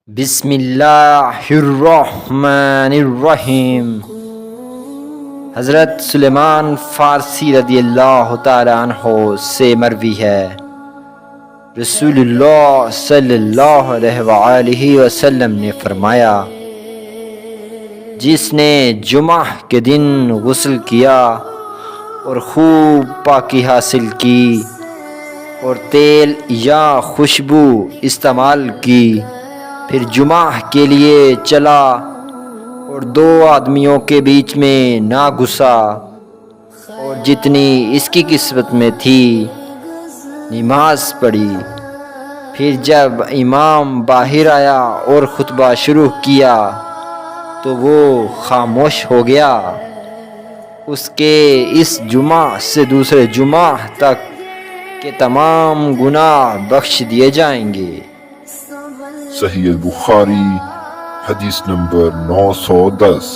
بسم اللہ الرحمن الرحیم۔ حضرت سلیمان فارسی رضی اللہ تعالی عنہ سے مروی ہے، رسول اللہ صلی اللہ علیہ وآلہ وسلم نے فرمایا، جس نے جمعہ کے دن غسل کیا اور خوب پاکی حاصل کی اور تیل یا خوشبو استعمال کی، پھر جمعہ کے لیے چلا اور دو آدمیوں کے بیچ میں نہ گھسا اور جتنی اس کی قسمت میں تھی نماز پڑھی، پھر جب امام باہر آیا اور خطبہ شروع کیا تو وہ خاموش ہو گیا، اس کے اس جمعہ سے دوسرے جمعہ تک کے تمام گناہ بخش دیے جائیں گے۔ صحیح البخاری حدیث نمبر 910۔